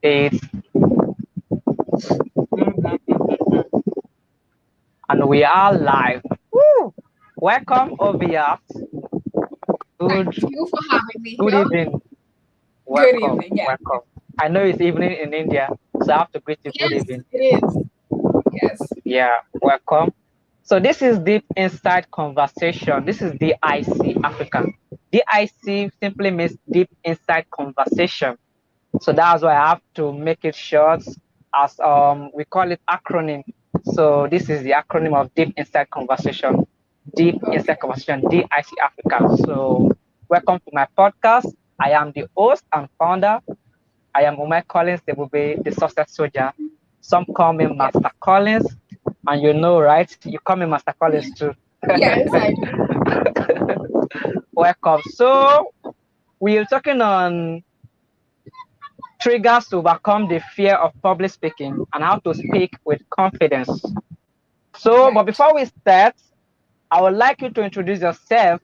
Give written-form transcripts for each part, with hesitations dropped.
It's and we are live. Woo! Welcome, Oviya. Thank Good, you for having me good here. evening. Good Welcome, evening. Yeah. welcome. I know it's evening in India, so I have to greet you. Good Yes, evening. it is. Yes. Yeah, welcome. So this is Deep Inside Conversation. This is DIC Africa. DIC simply means Deep Inside Conversation. So that's why I have to make it short as we call it acronym. So this is the acronym of Deep Inside Conversation. Deep Okay. Inside Conversation, DIC Africa. So welcome to my podcast. I am the host and founder. I am Umar Collins, the success soldier. Some call me Yes. Master Collins, and you know, right? You call me Master Collins too. Yes, I do. Welcome. So we're talking on triggers to overcome the fear of public speaking and how to speak with confidence. So, but Right. before we start, I would like you to introduce yourself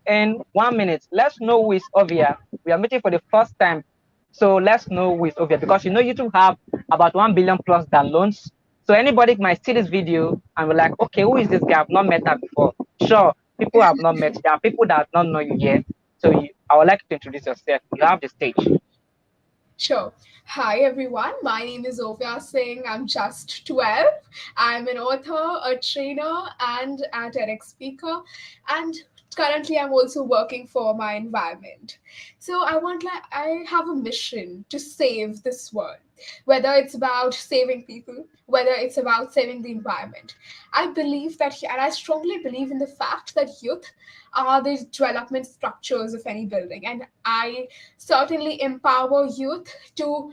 in 1 minute. Let's know who is Ovia. We are meeting for the first time. So let's know who is Ovia because you know YouTube have about 1 billion plus downloads. So anybody might see this video and be like, okay, who is this guy? I've not met her before. Sure, people have not met. There are people that don't know you yet. So I would like you to introduce yourself. You have the stage. Sure. Hi, everyone. My name is Oviya Singh. I'm just 12. I'm an author, a trainer, and a TEDx speaker. And currently, I'm also working for my environment. So I have a mission to save this world, whether it's about saving people, whether it's about saving the environment. I believe that, and I strongly believe in the fact that youth are the development structures of any building. And I certainly empower youth to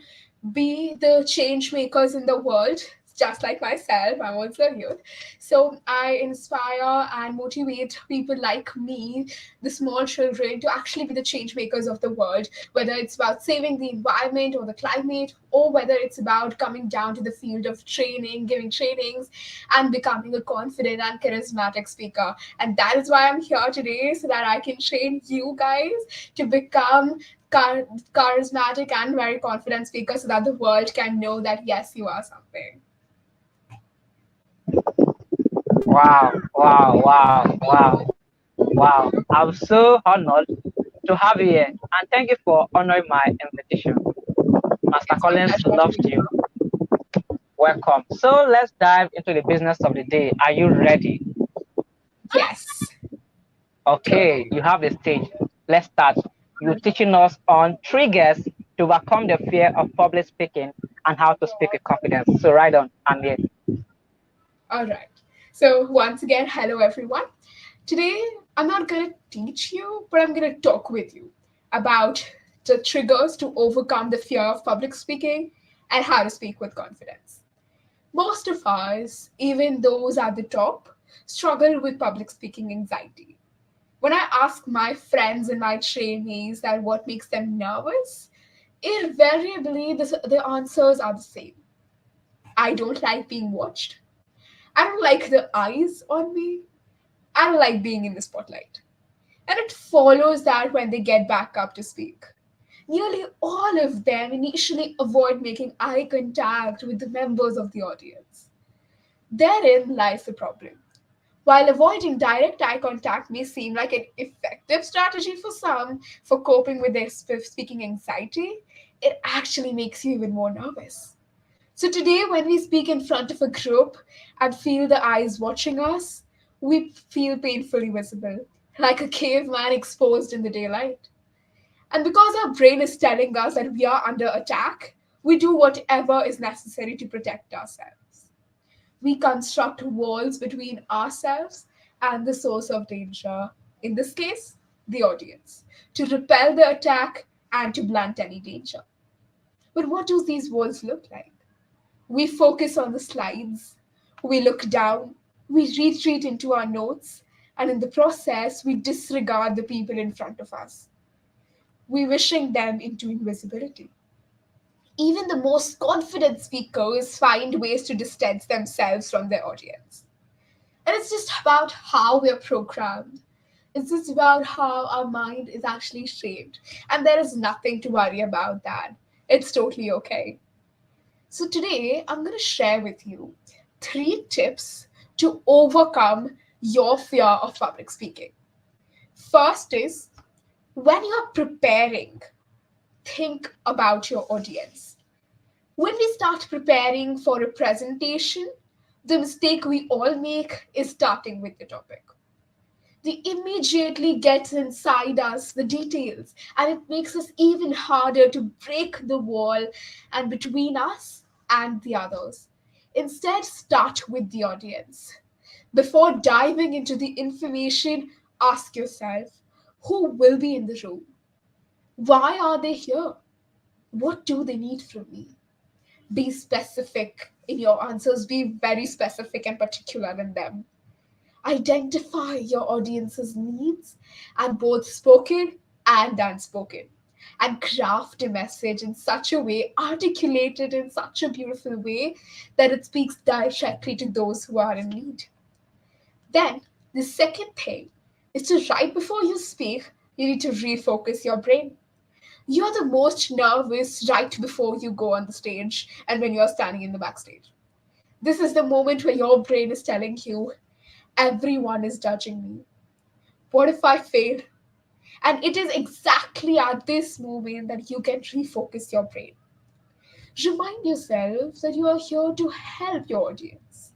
be the change makers in the world, just like myself. I'm also a youth. So I inspire and motivate people like me, the small children, to actually be the change makers of the world, whether it's about saving the environment or the climate, or whether it's about coming down to the field of training, giving trainings, and becoming a confident and charismatic speaker. And that is why I'm here today, so that I can train you guys to become charismatic and very confident speaker, so that the world can know that yes, you are something. Wow, wow, wow, wow, wow. I'm so honored to have you here. And thank you for honoring my invitation. Master It's my Collins pleasure to loves be you. Welcome. So let's dive into the business of the day. Are you ready? here. Yes, Okay, totally. you have the stage. Let's start. You're teaching us on triggers to overcome the fear of public speaking and how to speak with confidence. So right on, I'm here. All right. So once again, hello everyone. Today, I'm not going to teach you, but I'm going to talk with you about the triggers to overcome the fear of public speaking and how to speak with confidence. Most of us, even those at the top, struggle with public speaking anxiety. When I ask my friends and my trainees that what makes them nervous, invariably the answers are the same. I don't like being watched. I don't like the eyes on me. I don't like being in the spotlight. And it follows that when they get back up to speak. Nearly all of them initially avoid making eye contact with the members of the audience. Therein lies the problem. While avoiding direct eye contact may seem like an effective strategy for some for coping with their speaking anxiety, it actually makes you even more nervous. So, today, when we speak in front of a group and feel the eyes watching us, we feel painfully visible, like a caveman exposed in the daylight. And because our brain is telling us that we are under attack, we do whatever is necessary to protect ourselves. We construct walls between ourselves and the source of danger, in this case, the audience, to repel the attack and to blunt any danger. But what do these walls look like? We focus on the slides, we look down, we retreat into our notes, and in the process, we disregard the people in front of us. We wishing them into invisibility. Even the most confident speakers find ways to distance themselves from their audience. And it's just about how we're programmed. It's just about how our mind is actually shaped. And there is nothing to worry about that. It's totally okay. So today I'm going to share with you 3 tips to overcome your fear of public speaking. First is, when you're preparing, think about your audience. When we start preparing for a presentation, the mistake we all make is starting with the topic. We immediately gets inside us the details, and it makes us even harder to break the wall and between us and the others. Instead, start with the audience. Before diving into the information, ask yourself, who will be in the room? Why are they here? What do they need from me? Be specific in your answers, be very specific and particular in them. Identify your audience's needs, and both spoken and unspoken, and craft a message in such a way, articulate it in such a beautiful way that it speaks directly to those who are in need. Then, the second thing is to, right before you speak, you need to refocus your brain. You're the most nervous right before you go on the stage and when you're standing in the backstage. This is the moment where your brain is telling you, everyone is judging me. What if I fail? And it is exactly at this moment that you can refocus your brain. Remind yourself that you are here to help your audience.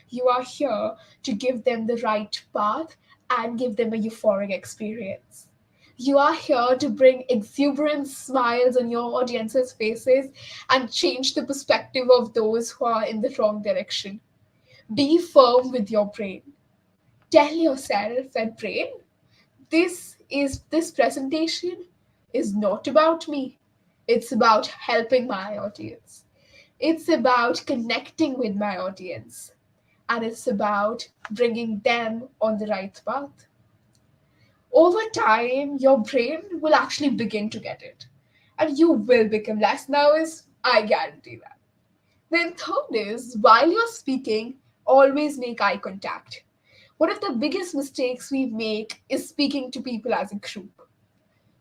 You are here to give them the right path and give them a euphoric experience. You are here to bring exuberant smiles on your audience's faces and change the perspective of those who are in the wrong direction. Be firm with your brain. Tell yourself that, brain, this presentation is not about me. It's about helping my audience. It's about connecting with my audience. And it's about bringing them on the right path. Over time, your brain will actually begin to get it. And you will become less nervous. I guarantee that. Then, third is, while you're speaking, always make eye contact. One of the biggest mistakes we make is speaking to people as a group.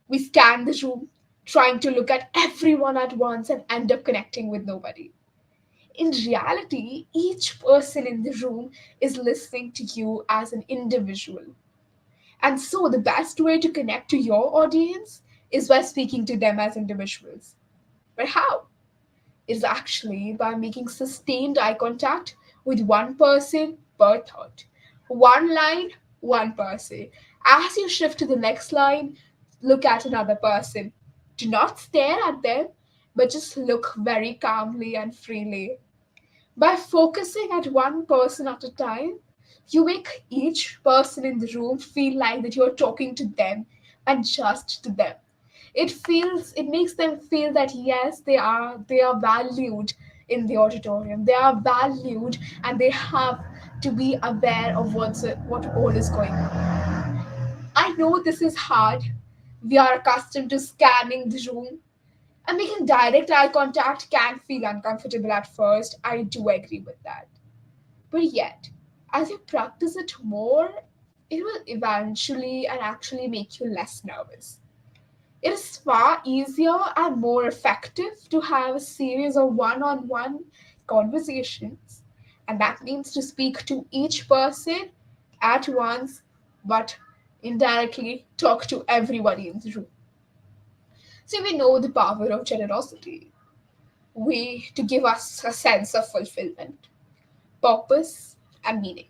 We scan the room, trying to look at everyone at once and end up connecting with nobody. In reality, each person in the room is listening to you as an individual. And so, the best way to connect to your audience is by speaking to them as individuals. But how? Is actually by making sustained eye contact with one person per thought. One line, one person. As you shift to the next line, look at another person. Do not stare at them, but just look very calmly and freely. By focusing at one person at a time, you make each person in the room feel like that you're talking to them and just to them. It makes them feel that yes, they are valued in the auditorium. They are valued and they have to be aware of what all is going on. I know this is hard. We are accustomed to scanning the room, and making direct eye contact can feel uncomfortable at first. I do agree with that. But yet, as you practice it more, it will eventually and actually make you less nervous. It is far easier and more effective to have a series of one on one conversations, and that means to speak to each person at once, but indirectly talk to everybody in the room. So we know the power of generosity. We to give us a sense of fulfillment, purpose, and meaning.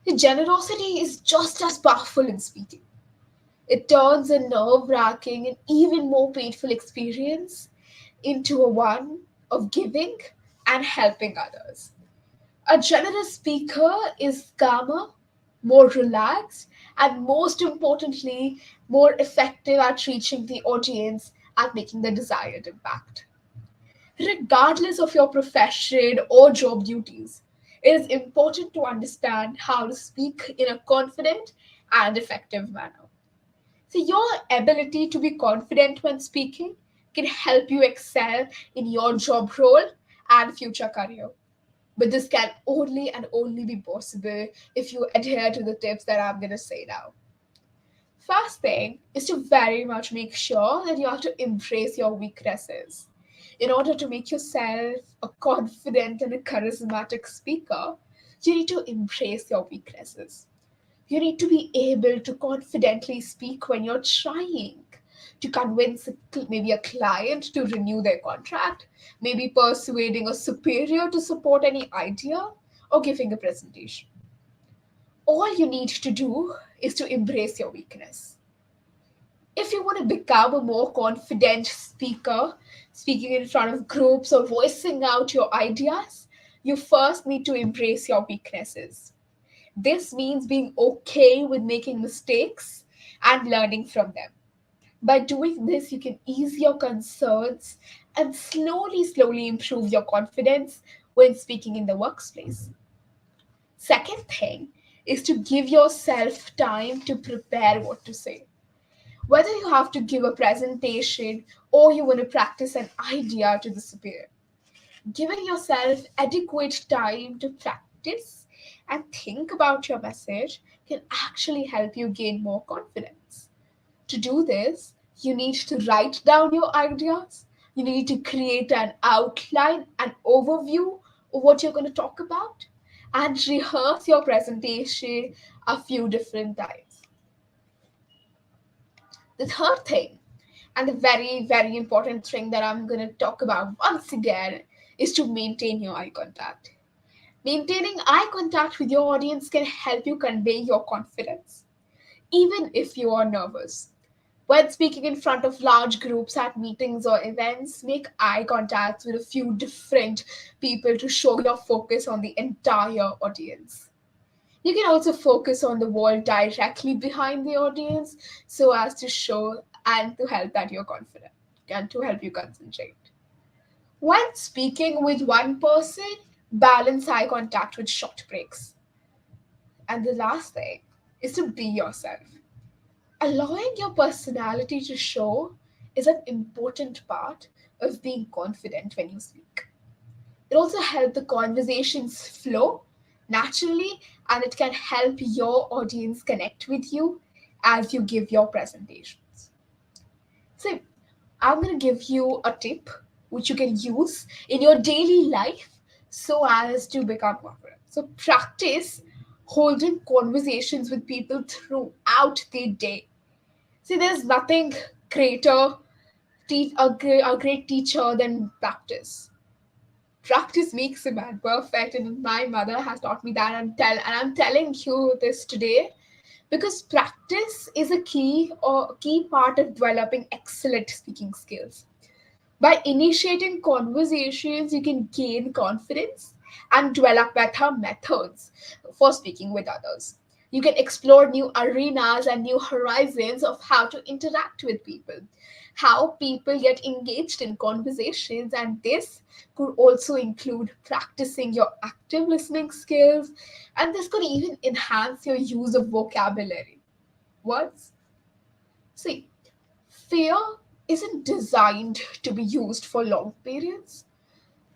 The generosity is just as powerful in speaking. It turns a nerve wracking and even more painful experience into a one of giving and helping others. A generous speaker is calmer, more relaxed, and most importantly, more effective at reaching the audience and making the desired impact. Regardless of your profession or job duties, it is important to understand how to speak in a confident and effective manner. So, your ability to be confident when speaking can help you excel in your job role and future career. But this can only and only be possible if you adhere to the tips that I'm going to say now. First thing is to very much make sure that you have to embrace your weaknesses. In order to make yourself a confident and a charismatic speaker, you need to embrace your weaknesses. You need to be able to confidently speak when you're trying to convince maybe a client to renew their contract, maybe persuading a superior to support any idea, or giving a presentation. All you need to do is to embrace your weakness. If you want to become a more confident speaker, speaking in front of groups or voicing out your ideas, you first need to embrace your weaknesses. This means being okay with making mistakes and learning from them. By doing this, you can ease your concerns and slowly improve your confidence when speaking in the workplace. Second thing is to give yourself time to prepare what to say. Whether you have to give a presentation or you want to practice an idea to the superior, giving yourself adequate time to practice and think about your message can actually help you gain more confidence. To do this, you need to write down your ideas, you need to create an outline, an overview of what you're going to talk about, and rehearse your presentation a few different times. The third thing, and the very important thing that I'm going to talk about once again, is to maintain your eye contact. Maintaining eye contact with your audience can help you convey your confidence, even if you are nervous. When speaking in front of large groups at meetings or events, make eye contact with a few different people to show your focus on the entire audience. You can also focus on the wall directly behind the audience so as to show and to help that you're confident and to help you concentrate. When speaking with one person, balance eye contact with short breaks. And the last thing is to be yourself. Allowing your personality to show is an important part of being confident when you speak. It also helps the conversations flow naturally and it can help your audience connect with you as you give your presentations. So, I'm going to give you a tip which you can use in your daily life so as to become confident. So, practice holding conversations with people throughout the day. See, there's nothing greater, a great teacher than practice. Practice makes a man perfect, and my mother has taught me that. And I'm telling you this today because practice is a key part of developing excellent speaking skills. By initiating conversations, you can gain confidence and develop better methods for speaking with others. You can explore new arenas and new horizons of how to interact with people, how people get engaged in conversations, and this could also include practicing your active listening skills, and this could even enhance your use of vocabulary. Words? See, fear isn't designed to be used for long periods.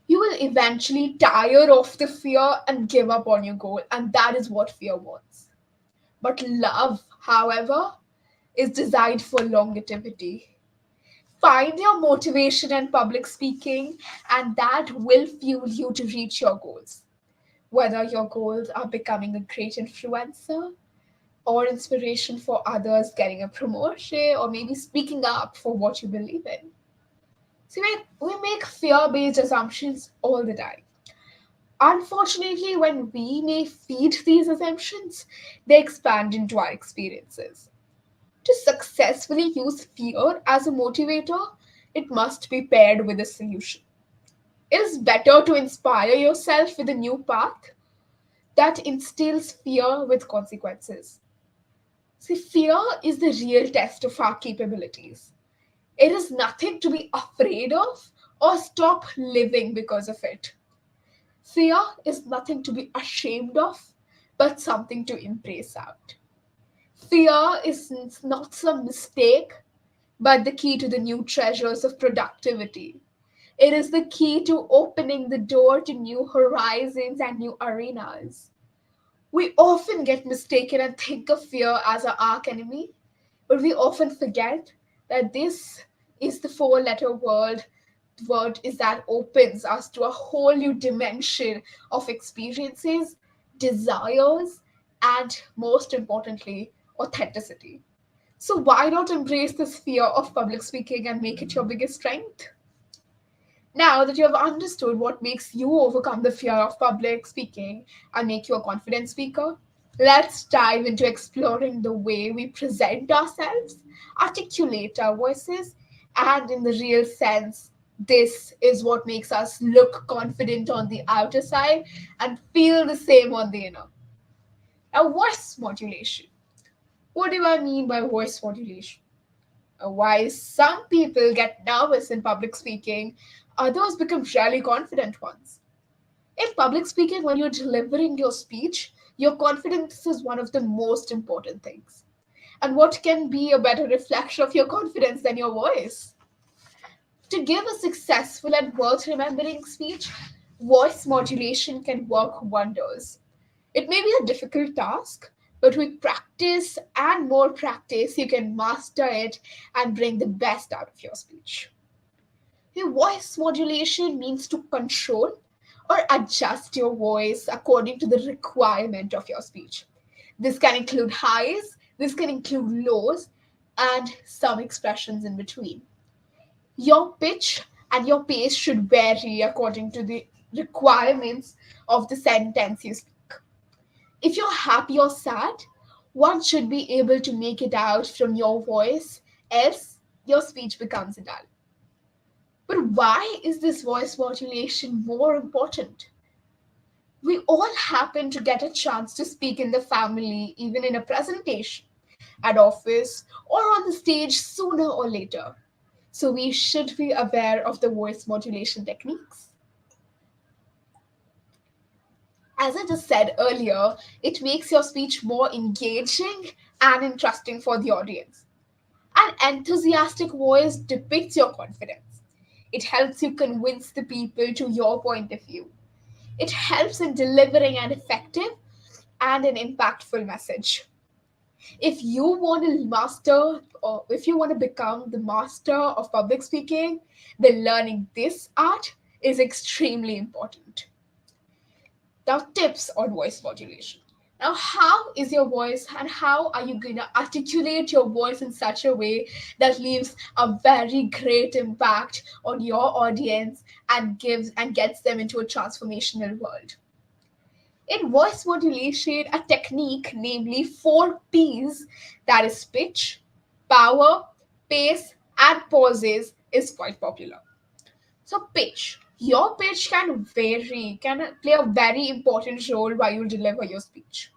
You will eventually tire of the fear and give up on your goal, and that is what fear wants. But love, however, is designed for longevity. Find your motivation in public speaking, and that will fuel you to reach your goals. Whether your goals are becoming a great influencer, or inspiration for others getting a promotion, or maybe speaking up for what you believe in. See, we make fear based assumptions all the time. Unfortunately, when we may feed these assumptions, they expand into our experiences. To successfully use fear as a motivator, it must be paired with a solution. It is better to inspire yourself with a new path that instills fear with consequences. See, fear is the real test of our capabilities. It is nothing to be afraid of or stop living because of it. Fear is nothing to be ashamed of, but something to embrace out. Fear is not some mistake, but the key to the new treasures of productivity. It is the key to opening the door to new horizons and new arenas. We often get mistaken and think of fear as our arch enemy, but we often forget that this is the four-letter word word is that opens us to a whole new dimension of experiences, desires, and most importantly, authenticity. So, why not embrace this fear of public speaking and make it your biggest strength? Now that you have understood what makes you overcome the fear of public speaking and make you a confident speaker, let's dive into exploring the way we present ourselves, articulate our voices, and in the real sense, this is what makes us look confident on the outer side and feel the same on the inner. Now, voice modulation. What do I mean by voice modulation? Why some people get nervous in public speaking, others become really confident ones. In public speaking, when you're delivering your speech, your confidence is one of the most important things. And what can be a better reflection of your confidence than your voice? To give a successful and worth remembering speech, voice modulation can work wonders. It may be a difficult task, but with practice and more practice, you can master it and bring the best out of your speech. Your voice modulation means to control or adjust your voice according to the requirement of your speech. This can include highs, this can include lows, and some expressions in between. Your pitch and your pace should vary according to the requirements of the sentence you speak. If you're happy or sad, one should be able to make it out from your voice, else your speech becomes dull. But why is this voice modulation more important? We all happen to get a chance to speak in the family, even in a presentation, at office, or on the stage sooner or later. So we should be aware of the voice modulation techniques. As I just said earlier, it makes your speech more engaging and interesting for the audience. An enthusiastic voice depicts your confidence. It helps you convince the people to your point of view. It helps in delivering an effective and an impactful message. If you want to master or if you want to become the master of public speaking, then learning this art is extremely important. Now, tips on voice modulation. Now, how is your voice and how are you going to articulate your voice in such a way that leaves a very great impact on your audience and gives and gets them into a transformational world? In voice modulation, a technique, namely 4 P's, that is pitch, power, pace, and pauses, is quite popular. So, pitch. Your pitch can vary, can play a very important role while you deliver your speech.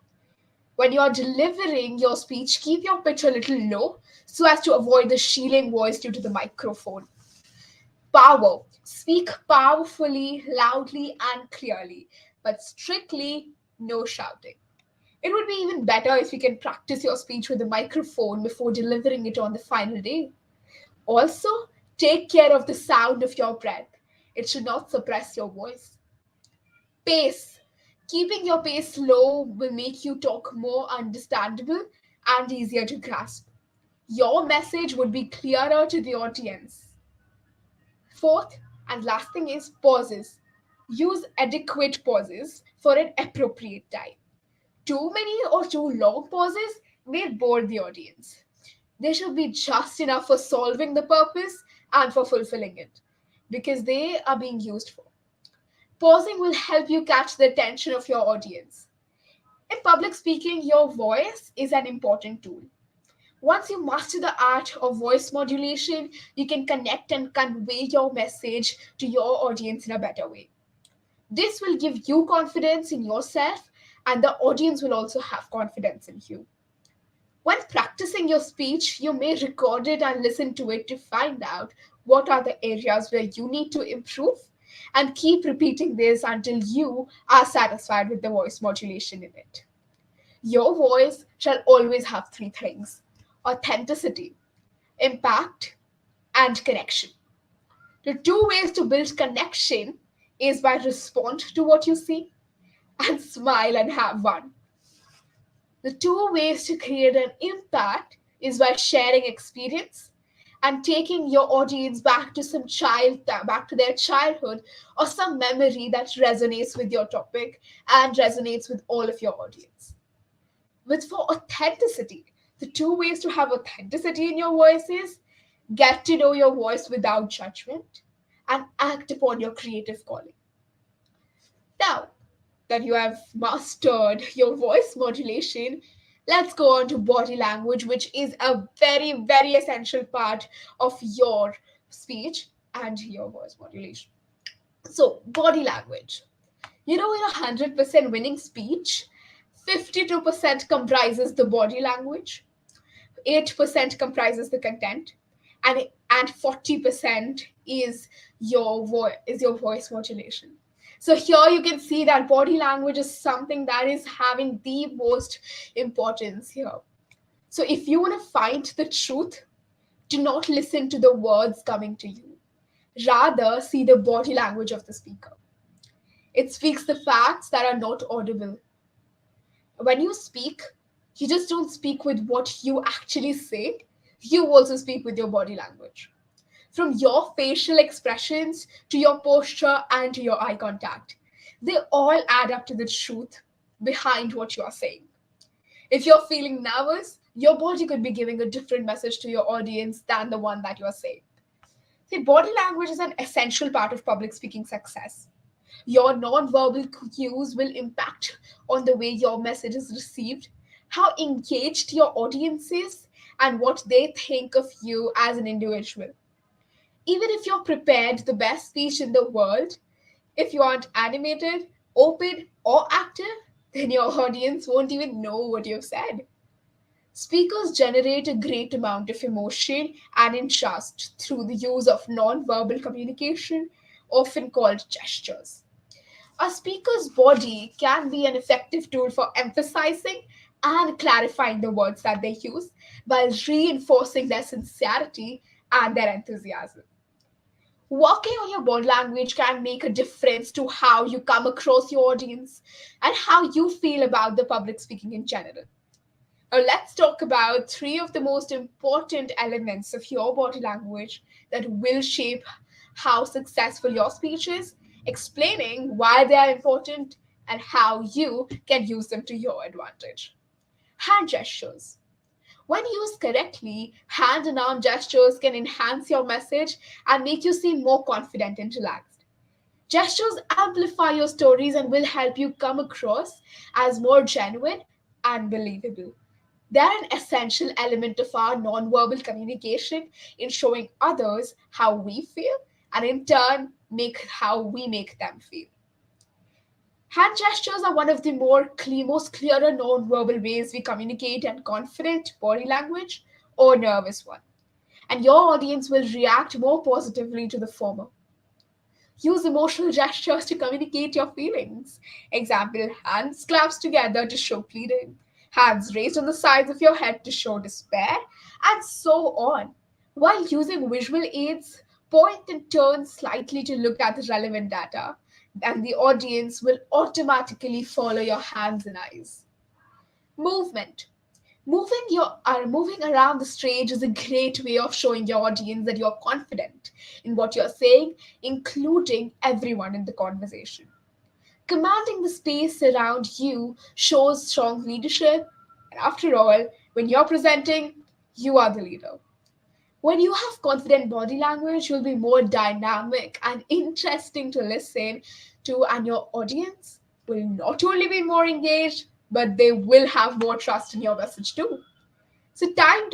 When you are delivering your speech, keep your pitch a little low so as to avoid the shielding voice due to the microphone. Power. Speak powerfully, loudly, and clearly, but strictly no shouting. It would be even better if you can practice your speech with a microphone before delivering it on the final day. Also, take care of the sound of your breath. It should not suppress your voice. Pace. Keeping your pace low will make you talk more understandable and easier to grasp. Your message would be clearer to the audience. Fourth and last thing is pauses. Use adequate pauses for an appropriate time. Too many or too long pauses may bore the audience. They should be just enough for solving the purpose and for fulfilling it because they are being used for. Pausing will help you catch the attention of your audience. In public speaking, your voice is an important tool. Once you master the art of voice modulation, you can connect and convey your message to your audience in a better way. This will give you confidence in yourself, and the audience will also have confidence in you. When practicing your speech, you may record it and listen to it to find out what are the areas where you need to improve and keep repeating this until you are satisfied with the voice modulation in it. Your voice shall always have 3 things: authenticity, impact, and connection. The 2 ways to build connection is by respond to what you see and smile and have fun. The 2 ways to create an impact is by sharing experience, and taking your audience back to back to their childhood or some memory that resonates with your topic and resonates with all of your audience. But for authenticity, the two ways to have authenticity in your voice is get to know your voice without judgment and act upon your creative calling. Now that you have mastered your voice modulation, let's go on to body language, which is a very, very essential part of your speech and your voice modulation. So, body language. In a 100% winning speech, 52% comprises the body language, 8% comprises the content, and 40% is your voice modulation. So here you can see that body language is something that is having the most importance here. So if you want to find the truth, do not listen to the words coming to you. Rather, see the body language of the speaker. It speaks the facts that are not audible. When you speak, you just don't speak with what you actually say, you also speak with your body language. From your facial expressions to your posture and to your eye contact, they all add up to the truth behind what you are saying. If you're feeling nervous, your body could be giving a different message to your audience than the one that you are saying. See, body language is an essential part of public speaking success. Your non-verbal cues will impact on the way your message is received, how engaged your audience is, and what they think of you as an individual. Even if you're prepared the best speech in the world, if you aren't animated, open, or active, then your audience won't even know what you've said. Speakers generate a great amount of emotion and interest through the use of non-verbal communication, often called gestures. A speaker's body can be an effective tool for emphasizing and clarifying the words that they use while reinforcing their sincerity and their enthusiasm. Working on your body language can make a difference to how you come across your audience and how you feel about the public speaking in general. Now, let's talk about three of the most important elements of your body language that will shape how successful your speech is, explaining why they are important and how you can use them to your advantage. Hand gestures. When used correctly, hand and arm gestures can enhance your message and make you seem more confident and relaxed. Gestures amplify your stories and will help you come across as more genuine and believable. They are an essential element of our nonverbal communication in showing others how we feel and in turn make how we make them feel. Hand gestures are one of the most clearer non-verbal ways we communicate and confident body language or nervous one. And your audience will react more positively to the former. Use emotional gestures to communicate your feelings. Example, hands clasped together to show pleading, hands raised on the sides of your head to show despair, and so on. While using visual aids, point and turn slightly to look at the relevant data, and the audience will automatically follow your hands and eyes. Movement. Moving around the stage is a great way of showing your audience that you're confident in what you're saying, including everyone in the conversation. Commanding the space around you shows strong leadership, and after all, when you're presenting, you are the leader. When you have confident body language, you'll be more dynamic and interesting to listen to, and your audience will not only be more engaged, but they will have more trust in your message too. So, time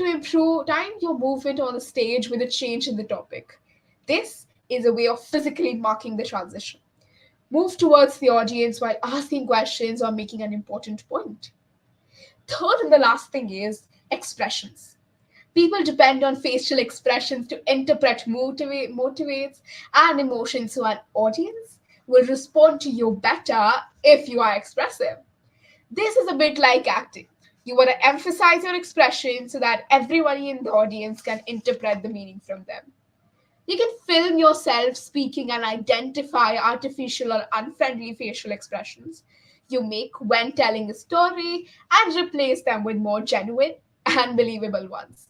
your movement on the stage with a change in the topic. This is a way of physically marking the transition. Move towards the audience while asking questions or making an important point. Third and the last thing is expressions. People depend on facial expressions to interpret motivates and emotions, so an audience will respond to you better if you are expressive. This is a bit like acting. You want to emphasize your expression so that everybody in the audience can interpret the meaning from them. You can film yourself speaking and identify artificial or unfriendly facial expressions you make when telling a story and replace them with more genuine and believable ones.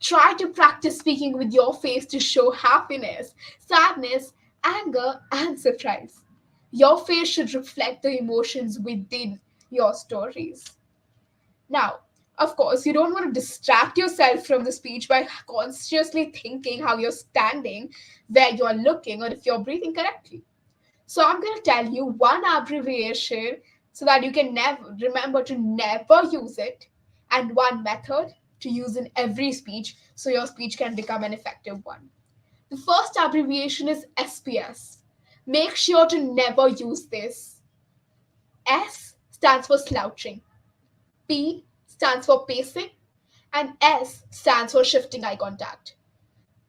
Try to practice speaking with your face to show happiness, sadness, anger, and surprise. Your face should reflect the emotions within your stories. Now, of course, you don't want to distract yourself from the speech by consciously thinking how you're standing, where you're looking, or if you're breathing correctly. So, I'm going to tell you one abbreviation so that you can never remember to never use it, and one method to use in every speech so your speech can become an effective one. The first abbreviation is SPS. Make sure to never use this. S stands for slouching. P stands for pacing, and S stands for shifting eye contact.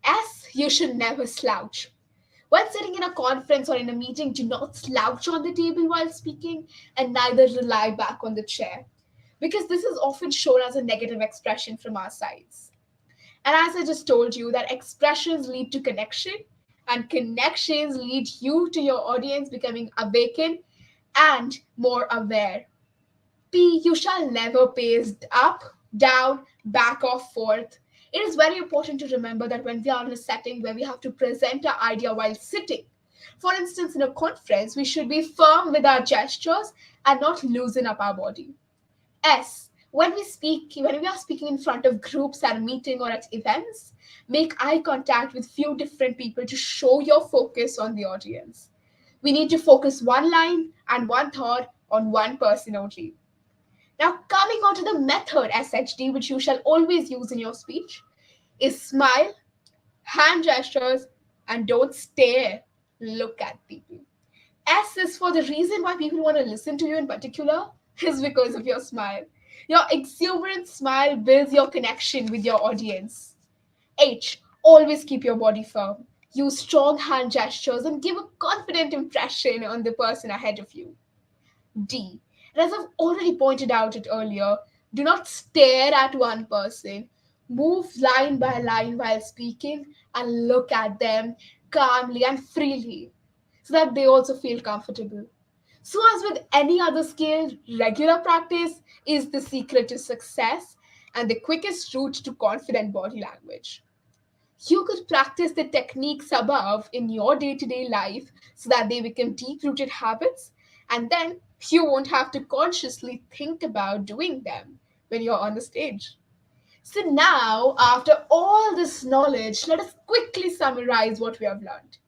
S, you should never slouch. When sitting in a conference or in a meeting, do not slouch on the table while speaking, and neither rely back on the chair, because this is often shown as a negative expression from our sides. And as I just told you, that expressions lead to connection, and connections lead you to your audience becoming awakened and more aware. P, you shall never pace up, down, back, or forth. It is very important to remember that when we are in a setting where we have to present our idea while sitting, for instance, in a conference, we should be firm with our gestures and not loosen up our body. S, when we are speaking in front of groups at a meeting or at events, make eye contact with few different people to show your focus on the audience. We need to focus one line and one thought on one person only. Now, coming on to the method SHD, which you shall always use in your speech, is smile, hand gestures, and don't stare. Look at people. S is for the reason why people want to listen to you in particular is because of your smile. Your exuberant smile builds your connection with your audience. H, always keep your body firm. Use strong hand gestures and give a confident impression on the person ahead of you. D. And as I've already pointed out it earlier, do not stare at one person. Move line by line while speaking and look at them calmly and freely so that they also feel comfortable. So, as with any other skill, regular practice is the secret to success and the quickest route to confident body language. You could practice the techniques above in your day to day life so that they become deep rooted habits, and then you won't have to consciously think about doing them when you're on the stage. So, now, after all this knowledge, let us quickly summarize what we have learned.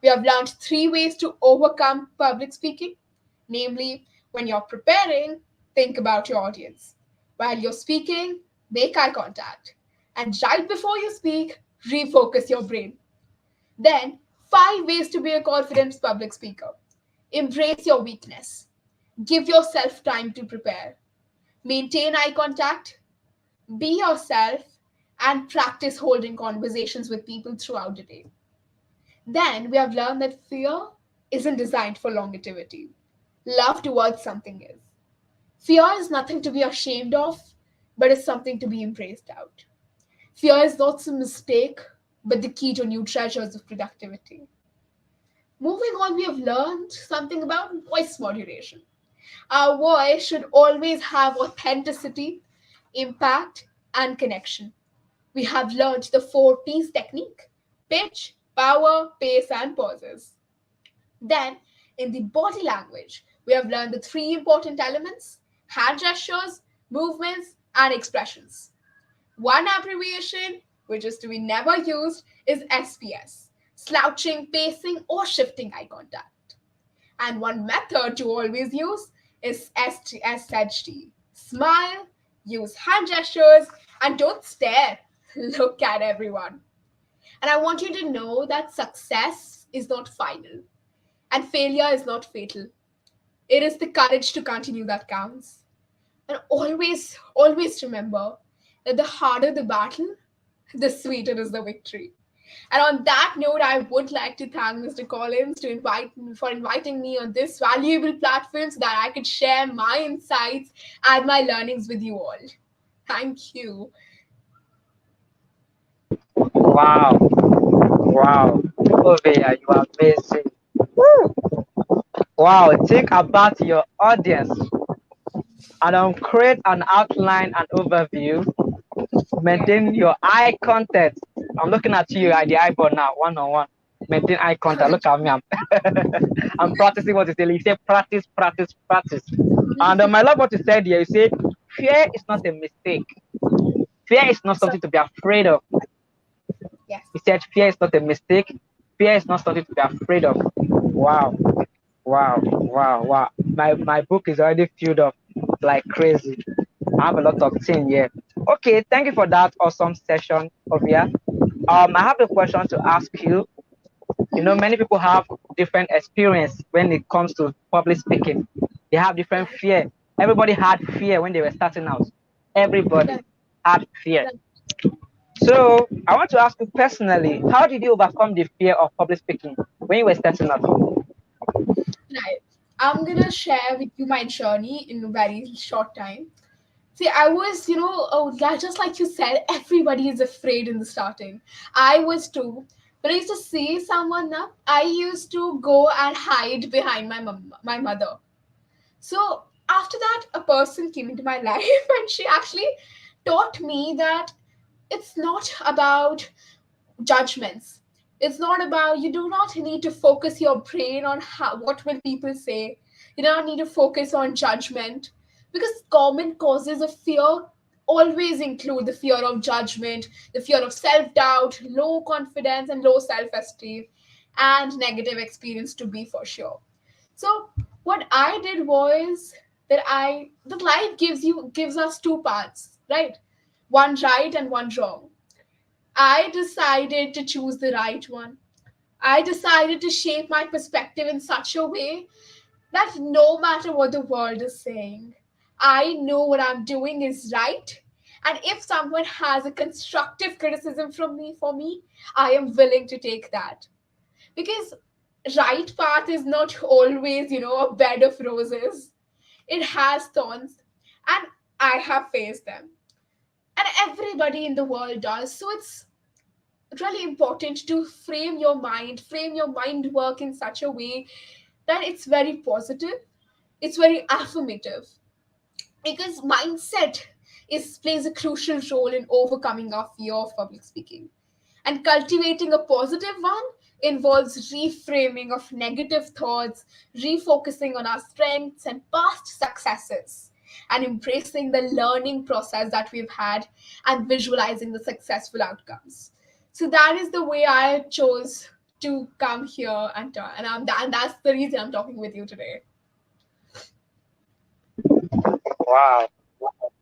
We have learned three ways to overcome public speaking, namely, when you're preparing, think about your audience. While you're speaking, make eye contact. And right before you speak, refocus your brain. Then, five ways to be a confident public speaker. Embrace your weakness. Give yourself time to prepare. Maintain eye contact. Be yourself. And practice holding conversations with people throughout the day. Then we have learned that fear isn't designed for longevity. Love towards something is. Fear is nothing to be ashamed of, but is something to be embraced out. Fear is not a mistake, but the key to new treasures of productivity. Moving on, we have learned something about voice modulation. Our voice should always have authenticity, impact, and connection. We have learned the four P's technique: pitch, power, pace, and pauses. Then, in the body language, we have learned the three important elements: hand gestures, movements, and expressions. One abbreviation, which is to be never used, is SPS: slouching, pacing, or shifting eye contact. And one method to always use is SHD: smile, use hand gestures, and don't stare. Look at everyone. And I want you to know that success is not final and failure is not fatal. It is the courage to continue that counts. And always, always remember that the harder the battle, the sweeter is the victory. And on that note, I would like to thank Mr. Collins for inviting me on this valuable platform so that I could share my insights and my learnings with you all. Thank you. Wow, wow. Oviya, you are amazing. Wow, think about your audience and create an outline and overview Maintain your eye contact. I'm looking at you at the eyeball now, one on one. Maintain eye contact. Look at me. I'm practicing what you say. You say practice, practice, practice. And I love what you said here. You said fear is not a mistake. Fear is not So something to be afraid of. yes, You said fear is not a mistake. Fear is not something to be afraid of. Wow. Wow. Wow. Wow. My book is already filled up like crazy. I have a lot of things here. Okay, thank you for that awesome session, Ovia. I have a question to ask you. Many people have different experience when it comes to public speaking. They have different right, fear. Everybody had fear when they were starting out. Everybody right, had fear. right, So I want to ask you personally, how did you overcome the fear of public speaking when you were starting out? right. I'm gonna share with you my journey in a very short time. See, I was, just like you said, everybody is afraid in the starting. I was too. When I used to see someone up, I used to go and hide behind my mother. So after that, a person came into my life and she actually taught me that it's not about judgments. It's not about, you do not need to focus your brain on what will people say. You do not need to focus on judgment, because common causes of fear always include the fear of judgment, the fear of self-doubt, low confidence and low self-esteem, and negative experience, to be for sure. So what I did was that life gives us two paths, right? One right and one wrong. I decided to choose the right one. I decided to shape my perspective in such a way that no matter what the world is saying, I know what I'm doing is right. And if someone has a constructive criticism from me for me, I am willing to take that. Because right path is not always, a bed of roses. It has thorns, and I have faced them. And everybody in the world does. So it's really important to frame your mind work in such a way that it's very positive, it's very affirmative, because mindset is plays a crucial role in overcoming our fear of public speaking. And cultivating a positive one involves reframing of negative thoughts, refocusing on our strengths and past successes, and embracing the learning process that we've had and visualizing the successful outcomes. So that is the way I chose to come here and talk. And that's the reason I'm talking with you today. Wow.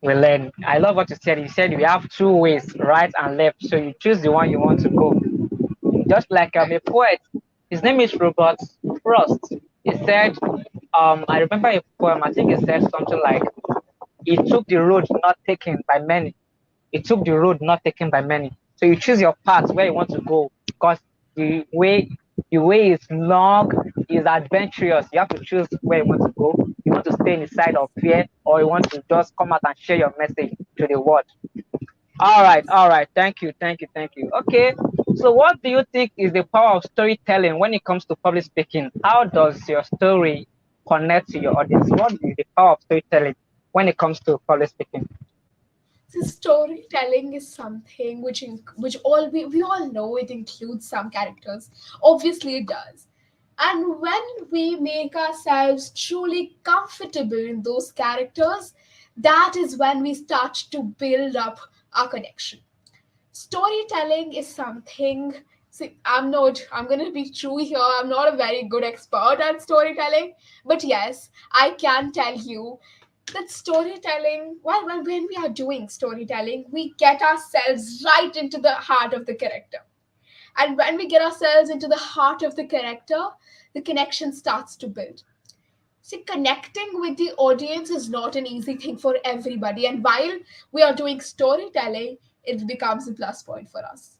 We learn. I love what you said. You said we have two ways, right and left. So you choose the one you want to go. Just like Right. a poet. His name is Robert Frost. He said, I remember a poem, I think he said something like, he took the road not taken by many. He took the road not taken by many. So you choose your path where you want to go because the way the way is long, is adventurous. You have to choose where you want to go. You want to stay inside of fear, or you want to just come out and share your message to the world. All right, all right. Thank you, thank you, thank you. Okay. So, what do you think is the power of storytelling when it comes to public speaking? How does your story connect to your audience? What is the power of storytelling when it comes to public speaking? So storytelling is something which we all know it includes some characters. Obviously, it does. And when we make ourselves truly comfortable in those characters, that is when we start to build up our connection. Storytelling is something. See, I'm going to be true here. I'm not a very good expert at storytelling, but yes, I can tell you that storytelling, when we are doing storytelling, we get ourselves right into the heart of the character. And when we get ourselves into the heart of the character, the connection starts to build. See, connecting with the audience is not an easy thing for everybody. And while we are doing storytelling, it becomes a plus point for us.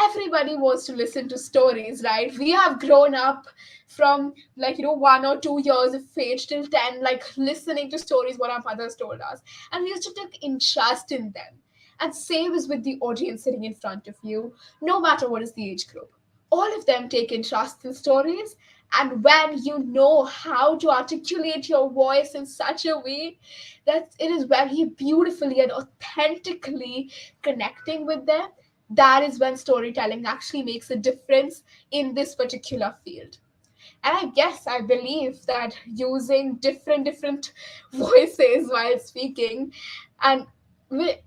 Everybody wants to listen to stories, right? We have grown up from, like, 1 or 2 years of age till 10, like listening to stories what our mothers told us. And we used to take interest in them. And same is with the audience sitting in front of you, no matter what is the age group. All of them take interest in stories, And when you know how to articulate your voice in such a way that it is very beautifully and authentically connecting with them, that is when storytelling actually makes a difference in this particular field. And I guess I believe that using different voices while speaking and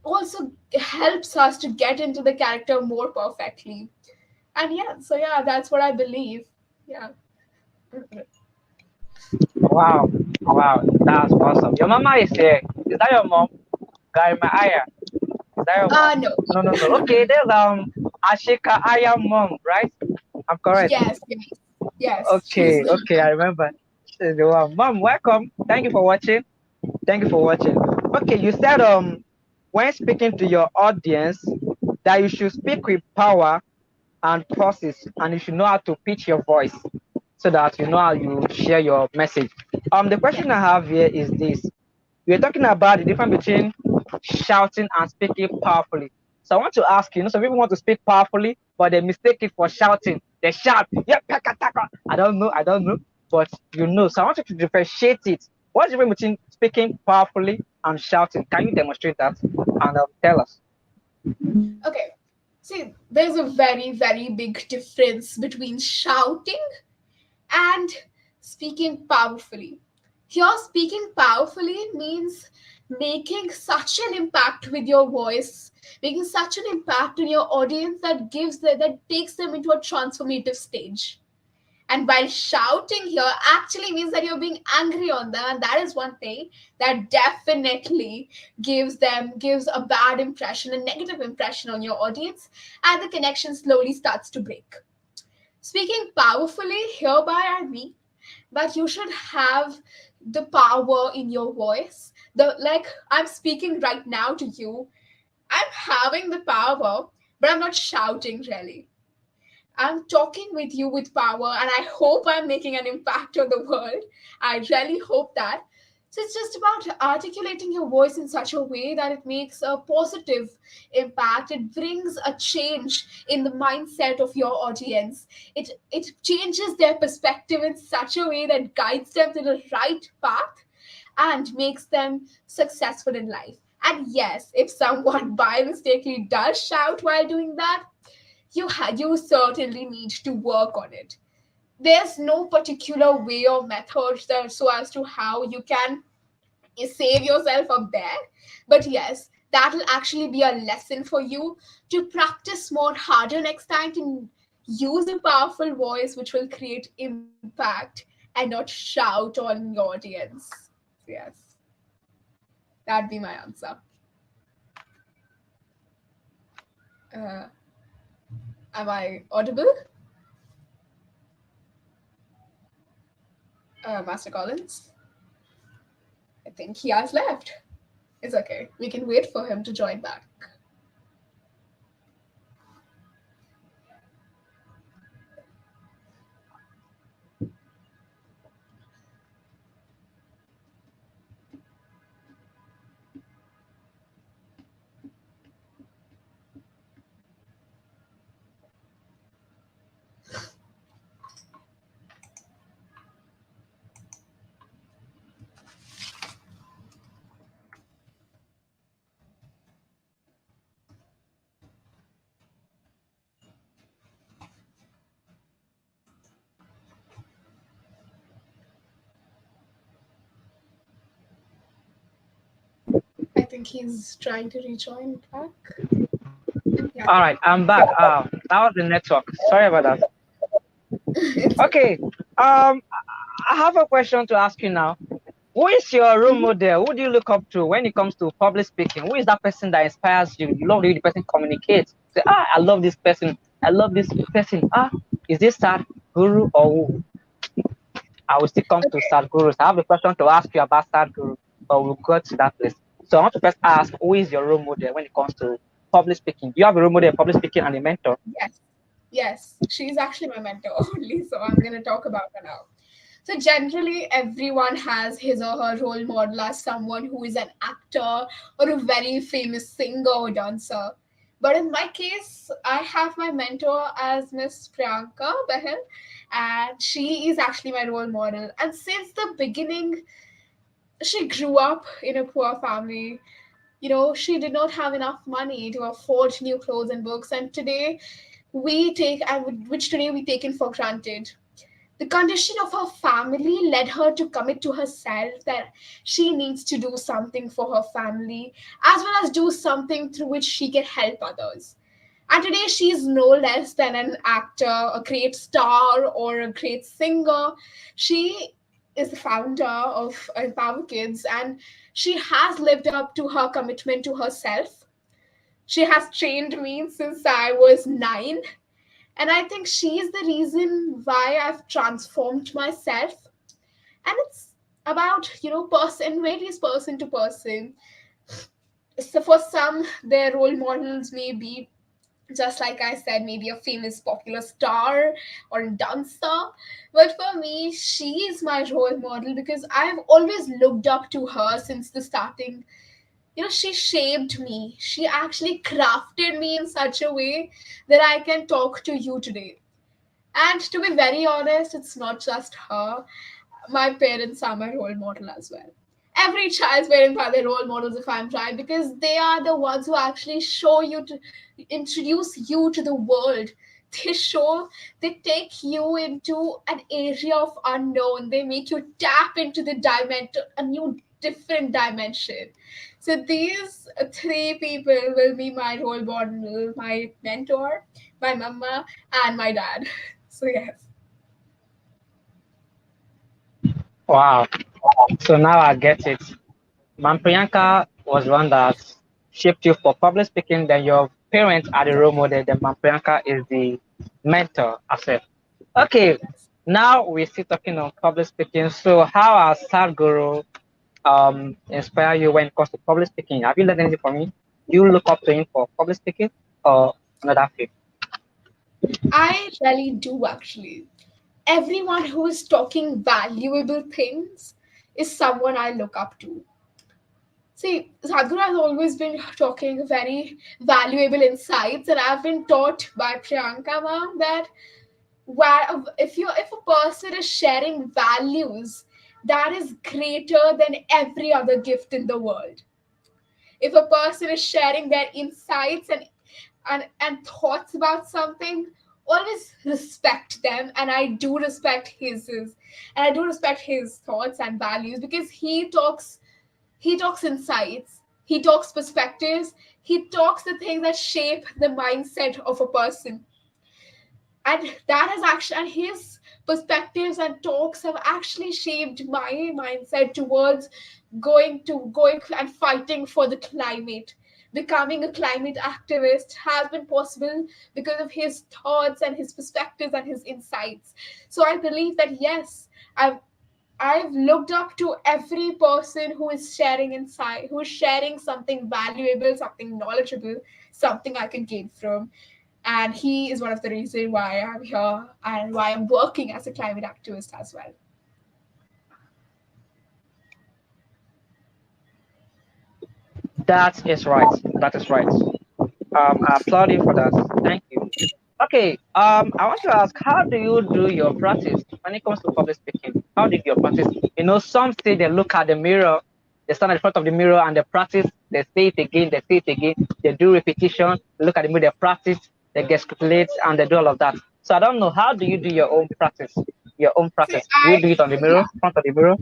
also helps us to get into the character more perfectly. And yeah, so yeah, that's what I believe. Yeah. Wow, wow, that's awesome. Your mama is here. Is that your mom? Guy Aya. Is that your mom? No. No, no, no. Okay, there's Ashika Aya mom, right? I'm correct. Yes, she's Okay, the okay, I remember. She's the one. Mom, welcome. Thank you for watching. Thank you for watching. Okay, you said when speaking to your audience that you should speak with power and process, and you should know how to pitch your voice so that you know how you share your message. The yeah. question I have here is this: we're talking about the difference between shouting and speaking powerfully. So I want to ask you, some people want to speak powerfully, but they mistake it for shouting. They shout, yeah, peka, taka. I don't know, but you know. So I want you to differentiate it. What's the difference between speaking powerfully and shouting? Can you demonstrate that and tell us? Okay. See, there's a very big difference between shouting and speaking powerfully. Here, speaking powerfully means making such an impact with your voice, making such an impact on your audience that takes them into a transformative stage. And while shouting here actually means that you're being angry on them, and that is one thing that definitely gives a bad impression, a negative impression on your audience, and the connection slowly starts to break. Speaking powerfully, hereby I mean that you should have the power in your voice. The like I'm speaking right now to you, I'm having the power, but I'm not shouting really. I'm talking with you with power, and I hope I'm making an impact on the world. I really hope that. So it's just about articulating your voice in such a way that it makes a positive impact. It brings a change in the mindset of your audience. It changes their perspective in such a way that guides them to the right path and makes them successful in life. And yes, if someone by mistakenly does shout while doing that, you certainly need to work on it. There's no particular way or method that so as to how you can save yourself up there, but yes, that'll actually be a lesson for you to practice more harder next time, to use a powerful voice which will create impact and not shout on your audience. Yes, that'd be my answer. uh, am I audible, Master Collins? I think he has left. It's okay. We can wait for him to join back. I think he's trying to rejoin back. Yeah, All right, I'm back. That was the network. Sorry about that. it's okay. Okay. I have a question to ask you now. Who is your role Mhm. model? Who do you look up to when it comes to public speaking? Who is that person that inspires you? You love the way the person communicates. Say, I love this person. I love this person. Is this Sad Guru or who? I will still come to Okay. Sad Gurus. I have a question to ask you about Sad Guru, but we'll go to that place. So I want to first ask, who is your role model when it comes to public speaking? Do you have a role model in public speaking and a mentor? Yes. Yes. She's actually my mentor only, so I'm gonna talk about her now. So generally, everyone has his or her role model as someone who is an actor or a very famous singer or dancer. But in my case, I have my mentor as Miss Priyanka Behel, and she is actually my role model. And since the beginning, she grew up in a poor family. She did not have enough money to afford new clothes and books, and today we take and which today we taken for granted. The condition of her family led her to commit to herself that she needs to do something for her family, as well as do something through which she can help others. And today she's no less than an actor, a great star, or a great singer. She is the founder of Empower Kids, and she has lived up to her commitment to herself. She has trained me since I was 9, and I think she is the reason why I've transformed myself. And it's about, person, varies person to person. So for some, their role models may be, just like I said, maybe a famous popular star or a dancer. But for me, she is my role model because I've always looked up to her since the starting. She shaped me. She actually crafted me in such a way that I can talk to you today. And to be very honest, it's not just her. My parents are my role model as well. Every child's parents are their role models, if I'm right, because they are the ones who actually show you to introduce you to the world. They show, they take you into an area of unknown. They make you tap into the dimension, a new different dimension. So these three people will be my role model, my mentor, my mama, and my dad. So yes. Wow. So now I get it. Mam Priyanka was one that shaped you for public speaking, then your parents are the role model, then Mam Priyanka is the mentor herself. Okay, now we're still talking on public speaking. So how has Sadhguru inspire you when it comes to public speaking? Have you learned anything from him? You look up to him for public speaking or another field? I really do actually. Everyone who is talking valuable things is someone I look up to. See, Sadhguru has always been talking very valuable insights, and I've been taught by Priyanka ma'am that if a person is sharing values, that is greater than every other gift in the world. If a person is sharing their insights and thoughts about something, always respect them. And I do respect his thoughts and values because he talks insights, he talks perspectives, he talks the things that shape the mindset of a person. And that has actually, and his perspectives and talks have actually shaped my mindset towards going and fighting for the climate. Becoming a climate activist has been possible because of his thoughts and his perspectives and his insights. So I believe that yes, I've looked up to every person who is sharing insight, who is sharing something valuable, something knowledgeable, something I can gain from. And he is one of the reasons why I'm here and why I'm working as a climate activist as well. That is right. That is right. I applaud you for that. Thank you. Okay. I want to ask, how do you do your practice when it comes to public speaking? How do you do your practice? Some say they look at the mirror, they stand in front of the mirror and they practice. They say it again. They say it again. They do repetition. They look at the mirror. They practice. They gesticulate and they do all of that. So I don't know. How do you do your own practice? Your own See, practice. Do you do it on the mirror, front of the mirror?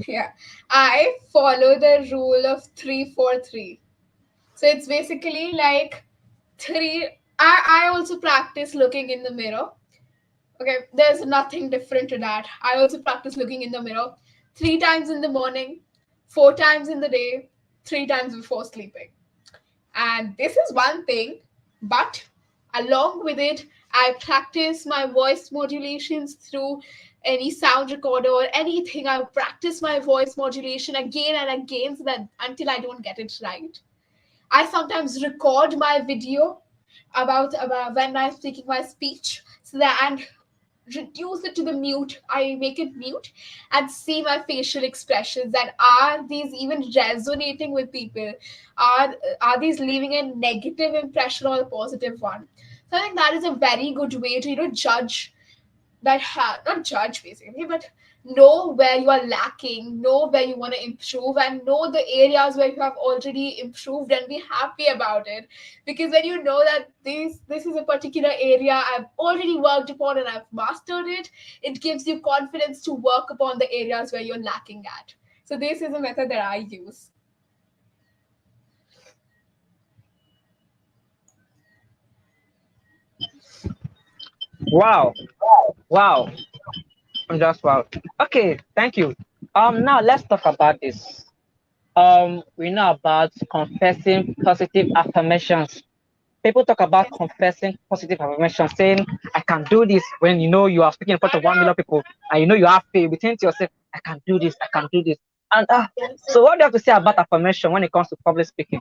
yeah, I follow the rule of 3-4-3. So it's basically like three. I also practice looking in the mirror. Okay, there's nothing different to that. I also practice looking in the mirror 3 times in the morning, 4 times in the day, 3 times before sleeping. And this is one thing, but along with it, I practice my voice modulations through any sound recorder or anything. I practice my voice modulation again and again so that until I don't get it right. I sometimes record my video about when I'm speaking my speech so that and reduce it to the mute. I make it mute and see my facial expressions. That are these even resonating with people? Are these leaving a negative impression or a positive one? So I think that is a very good way to judge not judge basically, but know where you are lacking, know where you want to improve, and know the areas where you have already improved, and be happy about it. Because when you know that this is a particular area I've already worked upon and I've mastered it, it gives you confidence to work upon the areas where you're lacking at. So this is a method that I use. Wow. Wow. I'm just wow. Okay, thank you. Now let's talk about this. We know about confessing positive affirmations. People talk about Yes. confessing positive affirmations, saying, I can do this when you know you are speaking in front of 1 million people and you know you have faith. You think to yourself, I can do this, I can do this. And Yes. so what do you have to say about affirmation when it comes to public speaking?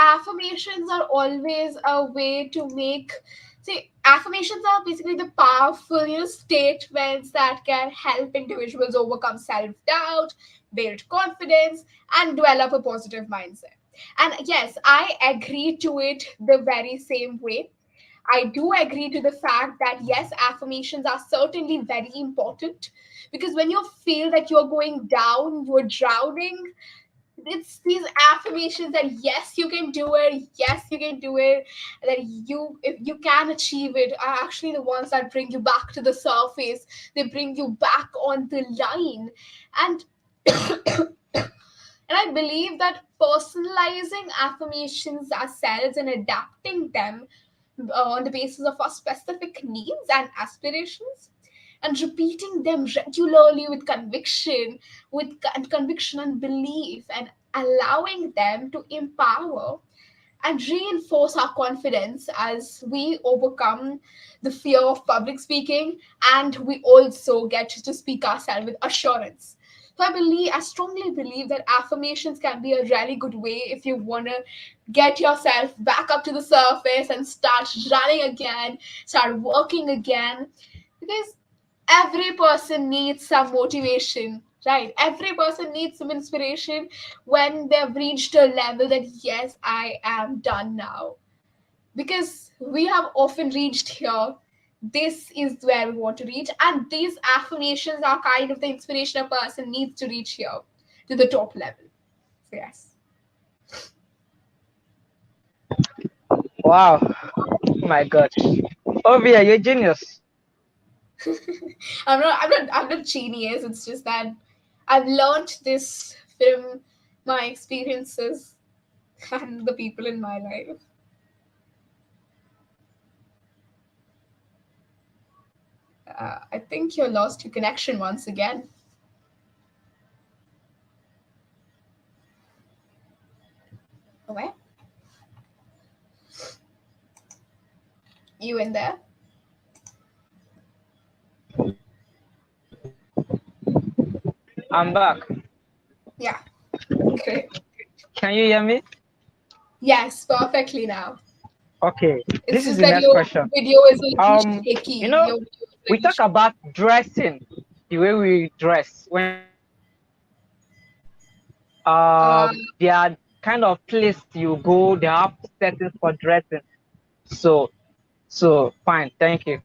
Affirmations are always a way to make, see, affirmations are basically the powerful statements that can help individuals overcome self-doubt, build confidence, and develop a positive mindset. And yes, I agree to it the very same way. I do agree to the fact that yes, affirmations are certainly very important, because when you feel that you're going down, you're drowning, it's these affirmations that yes, you can do it, yes, you can do it, that you, if you can achieve it, are actually the ones that bring you back to the surface. They bring you back on the line. And and I believe that personalizing affirmations ourselves and adapting them on the basis of our specific needs and aspirations, and repeating them regularly with conviction, with conviction and belief, and allowing them to empower and reinforce our confidence as we overcome the fear of public speaking, and we also get to speak ourselves with assurance. So I strongly believe that affirmations can be a really good way if you want to get yourself back up to the surface and start running again, start working again. Because every person needs some motivation, right? Every person needs some inspiration when they've reached a level that yes, I am done now. Because we have often reached here, this is where we want to reach, and these affirmations are kind of the inspiration a person needs to reach here to the top level. So yes. Wow. Oh my God. Ovia, you're a genius. I'm not genius. It's just that I've learned this from my experiences and the people in my life. I think you lost your connection once again. Where? You in there? I'm back. Yeah. Great. Can you hear me? Yes, perfectly now. Okay. It's This is just the that next your question. video is a little Um, you shaky. know, Your video is a we little talk about dressing, the way we dress when we go to public speaking. uh, There are kind of place you go, they have settings for dressing. So, so fine, thank you.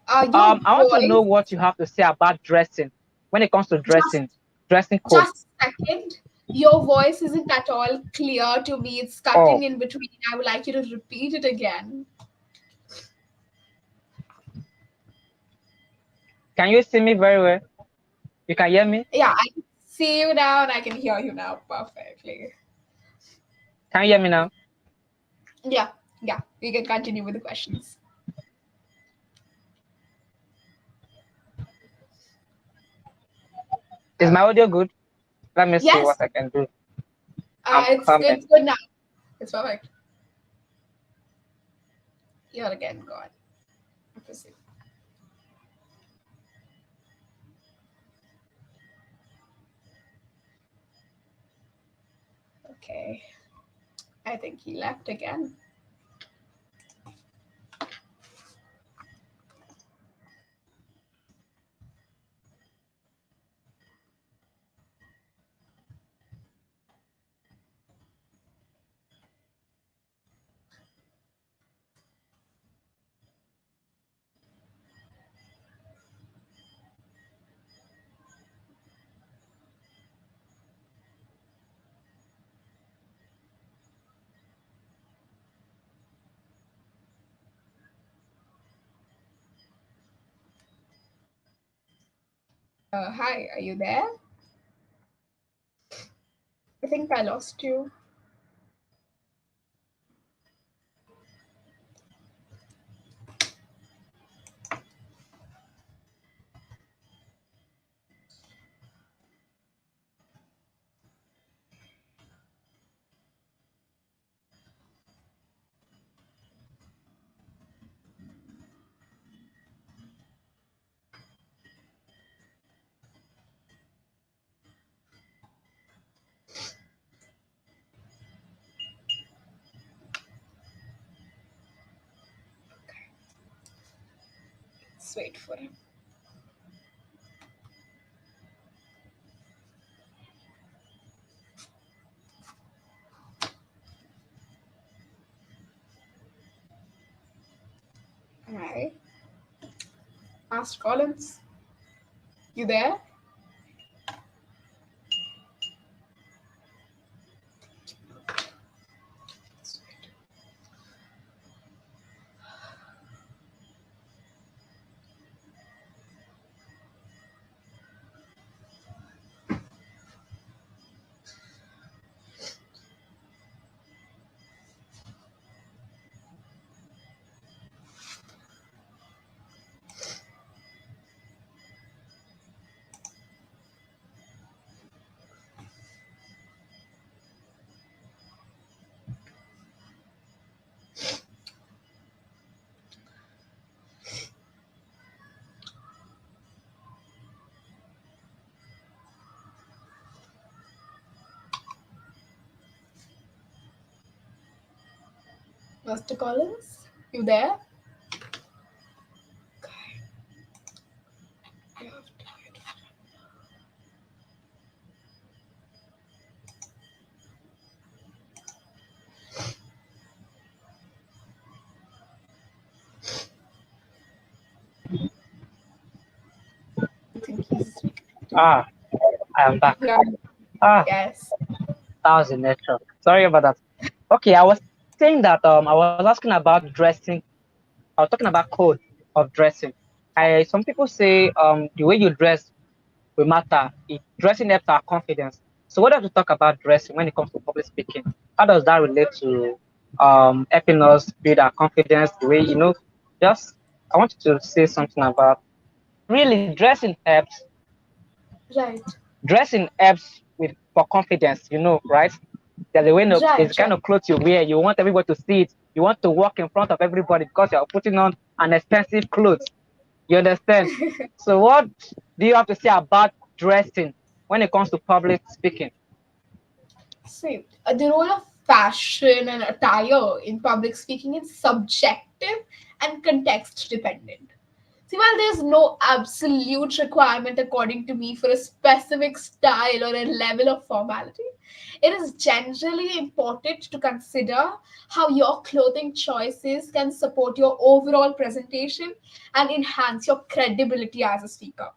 your I want to know voice. what you have to say about dressing when it comes to Just dressing, dressing code. just a second. Your voice isn't at all clear to me. It's cutting Oh, in between. I would like you to repeat it again. can you see me very well? You can hear me? Yeah, I can see you now and I can hear you now perfectly. Can you hear me now? Yeah, yeah. We can continue with the questions. Is my Uh, audio good? Let me see what yes, I can do. I'm it's coming. good. Good now. It's perfect. You're again gone. Proceed. Okay. I think he left again. Hi, are you there? I think I lost you. Let's wait for him. Hi, Master Collins. You there? Master Collins? You there? I think he's reconnecting. Ah, I am back. Yeah. Ah, Yes. that was the network. Sorry about that. Okay, I was saying that I was asking about dressing. I was talking about code of dressing. I Some people say the way you dress will matter. Dressing helps our confidence. So what do you talk about dressing when it comes to public speaking? How does that relate to helping us build our confidence? The way just I want you to say something about really Right. dressing helps with for confidence, right? There's a way of there's Right, the kind right. of clothes you wear. You want everybody to see it. You want to walk in front of everybody because you're putting on an expensive clothes. You understand? So what do you have to say about dressing when it comes to public speaking? See, the role of fashion and attire in public speaking is subjective and context dependent. See, while there's no absolute requirement, according to me, for a specific style or a level of formality, it is generally important to consider how your clothing choices can support your overall presentation and enhance your credibility as a speaker.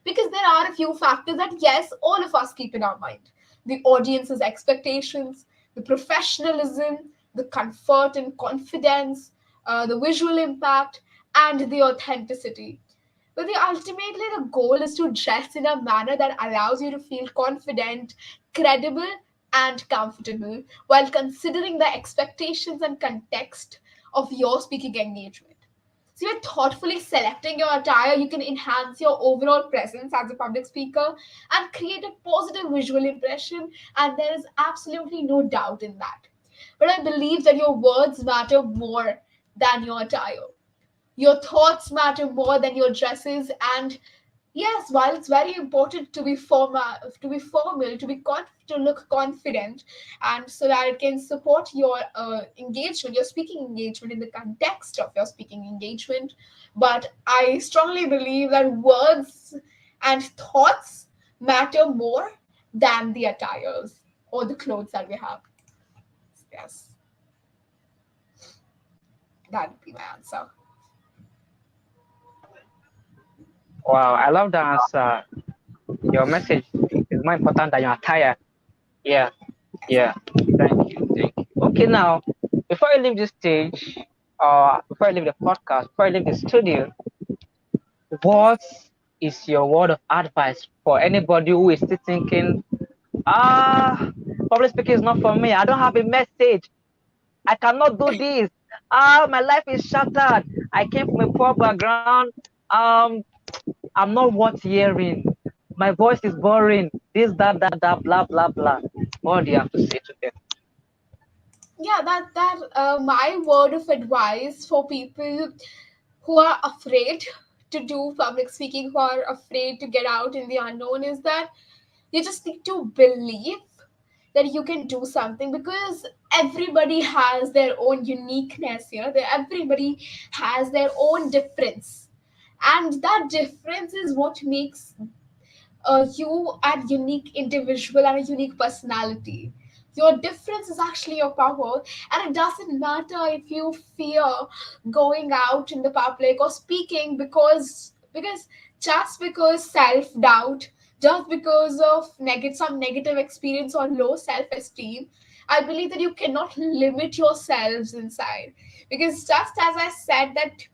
Because there are a few factors that, yes, all of us keep in our mind: the audience's expectations, the professionalism, the comfort and confidence, the visual impact, and the authenticity. But ultimately, the goal is to dress in a manner that allows you to feel confident, credible, and comfortable while considering the expectations and context of your speaking engagement. So, you're thoughtfully selecting your attire, you can enhance your overall presence as a public speaker and create a positive visual impression, and there is absolutely no doubt in that. But I believe that your words matter more than your attire. Your thoughts matter more than your dresses, and yes, while it's very important to be formal, to look confident, and so that it can support your engagement, your speaking engagement in the context of your speaking engagement. But I strongly believe that words and thoughts matter more than the attires or the clothes that we have. Yes, that would be my answer. Wow, I love the answer. Your message is more important than your attire. Yeah, yeah. Thank you, thank you. Okay, now before I leave this stage, before I leave the podcast, before I leave the studio, what Yes. is your word of advice for anybody who is still thinking, ah, public speaking is not for me. I don't have a message. I cannot do this. Ah, my life is shattered. I came from a poor background. Um, I'm not worth hearing. My voice is boring. This, that, blah, blah, blah. What do you have to say to them? Yeah, that my word of advice for people who are afraid to do public speaking, who are afraid to get out in the unknown, is that you just need to believe that you can do something, because everybody has their own uniqueness here. Everybody has their own difference, and that difference is what makes you a unique individual and a unique personality. Your difference is actually your power, and it doesn't matter if you fear going out in the public or speaking, because just because self doubt, just because of some negative experience or low self esteem, I believe that you cannot limit yourselves inside. Because just as I said that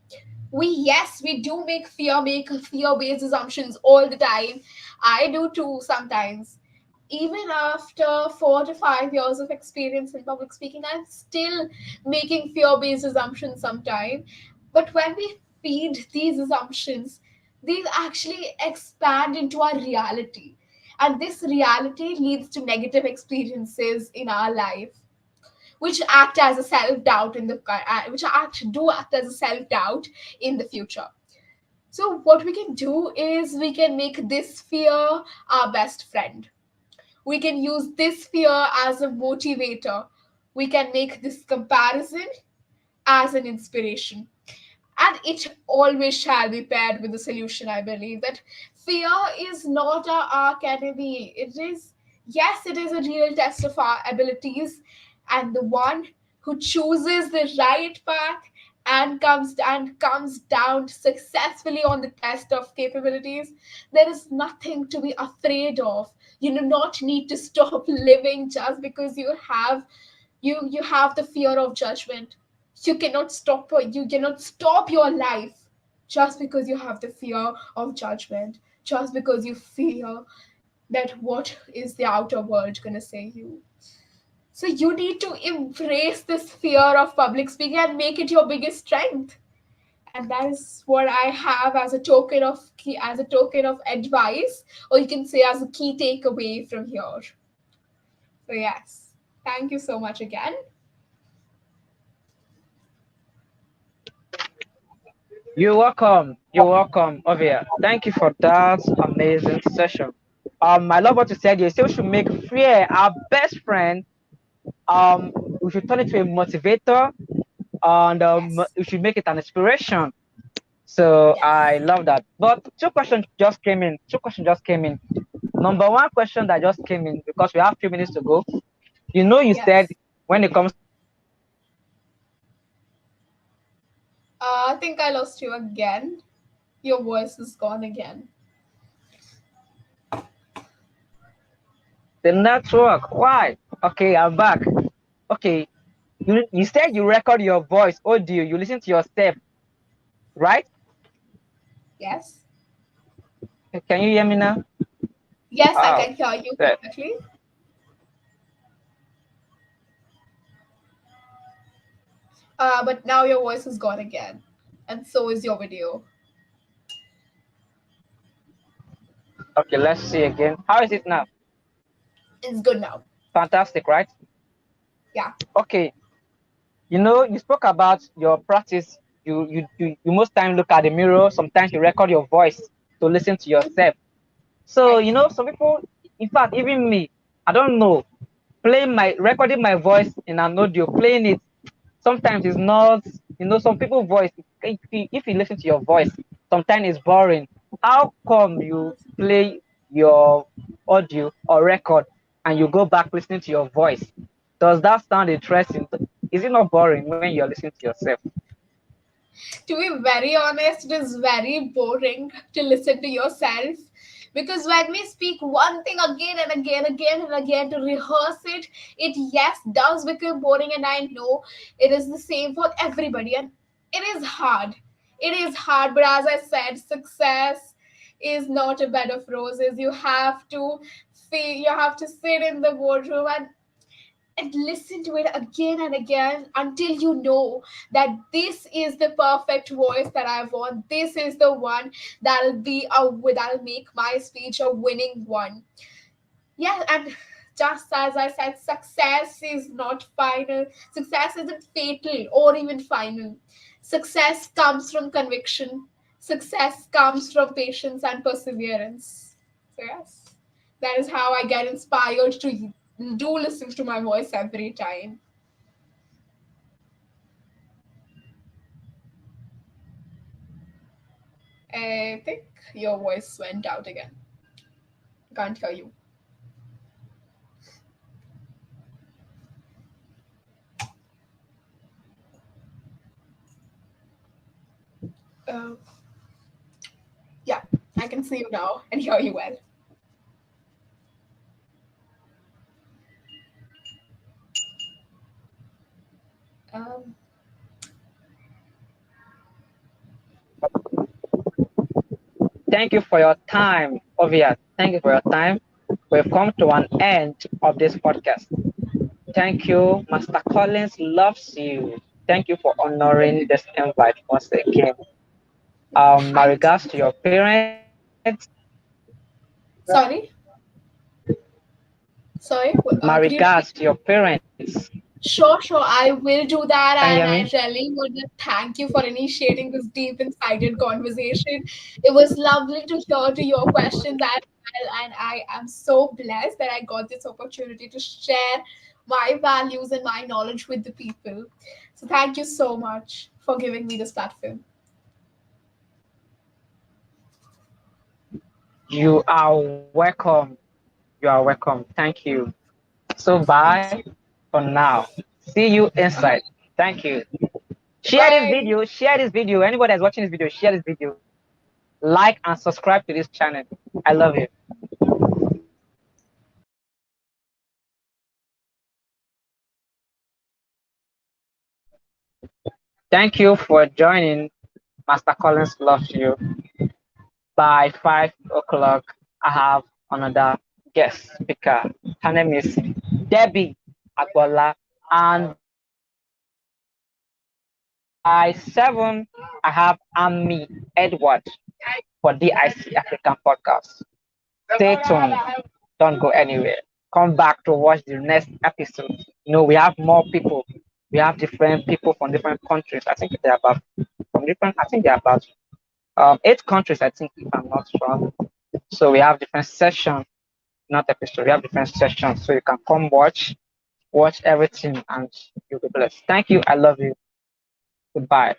we do make fear based assumptions all the time. I do too sometimes. Even after 4 to 5 years of experience in public speaking, I'm still making fear based assumptions sometimes. But when we feed these assumptions, these actually expand into our reality, and this reality leads to negative experiences in our life, which act as a self doubt in the which act as a self doubt in the future. So what we can do is we can make this fear our best friend. We can use this fear as a motivator. We can make this comparison as an inspiration, and it always shall be paired with the solution. I believe that fear is not our arch enemy. It is, yes, it is a real test of our abilities, and the one who chooses the right path and comes down successfully on the test of capabilities, there is nothing to be afraid of. You do not need to stop living just because you have the fear of judgment. You cannot stop your life just because you have the fear of judgment, just because you fear that what is the outer world going to say you. So you need to embrace this fear of public speaking and make it your biggest strength. And that is what I have as a token of advice, or you can say as a key takeaway from here. So yes, thank you so much again. You're welcome. You're welcome, Ovia. Thank you for that amazing session. I love what you said. You say we should make fear our best friend. Um, we should turn it to a motivator, and Yes. we should make it an inspiration. So Yes. I love that. But two questions just came in. Two questions just came in. Number one question that just came in, because we have 3 minutes to go. You said Yes. when it comes to public speaking, I think I lost you again. Your voice is gone again. the network. Why? Okay, I'm back. Okay, you said you record your voice audio. You listen to yourself, right? Yes. Can you hear me now? Yes, I Oh, can hear you good. perfectly. But now your voice is gone again. And so is your video. Okay, let's see again. How is it now? It's good now. Fantastic, right? Yeah. Okay. You spoke about your practice. You most time look at the mirror. Sometimes you record your voice to listen to yourself. So Right. some people, in fact, even me, I don't know, playing my recording my voice in an audio, playing it sometimes is not. Some people voice. If you listen to your voice, sometimes it's boring. How come you play your audio or record and you go back listening to your voice? Does that sound interesting? Is it not boring when you're listening to yourself? To be very honest, it is very boring to listen to yourself, because when we speak one thing again and again to rehearse it, it yes does become boring, and I know it is the same for everybody, and it is hard. It is hard, but as I said, success is not a bed of roses. You have to feel, you have to sit in the boardroom and listen to it again and again until you know that this is the perfect voice that I want. This is the one that'll make my speech a winning one. Yeah, and just as I said, success is not final. Success isn't fatal or even final. Success comes from conviction. Success comes from patience and perseverance. So yes, that is how I get inspired to do listen to my voice every time. I think your voice went out again. Can't hear you. Uh, yeah, I can see you now and hear you well. Um, Thank you for your time, Ovia. Thank you for your time. We've come to an end of this podcast. Thank you. Master Collins loves you. Thank you for honoring this invite once again. My thank regards you. to your parents. Sorry, sorry. My Could you repeat? regards to your parents. Sure, sure. I will do Can that. you hear And me? I really want to thank you for initiating this deep, insighted conversation. It was lovely to hear to your questions as well. And I am so blessed that I got this opportunity to share my values and my knowledge with the people. So thank you so much for giving me this platform. You are welcome. You are welcome. Thank you. So Thank bye you. for now. See you inside. Uh, Thank you. Share this bye. video. Share this video. Anybody that's watching this video, share this video. Like and subscribe to this channel. I love you. Thank you for joining. Master Collins loves you. By 5 o'clock, I have another guest speaker. Her name is Debbie Agbola. And by 7, I have Amy Edward for DIC African Podcast. Stay tuned. Don't go anywhere. Come back to watch the next episode. We have more people. We have different people from different countries. I think they're about from different. I think they're about 8 countries. I think if I'm not wrong. So we have different sessions, not episode. We have different sessions. So you can come watch everything, and you'll be blessed. Thank you. I love you. Goodbye.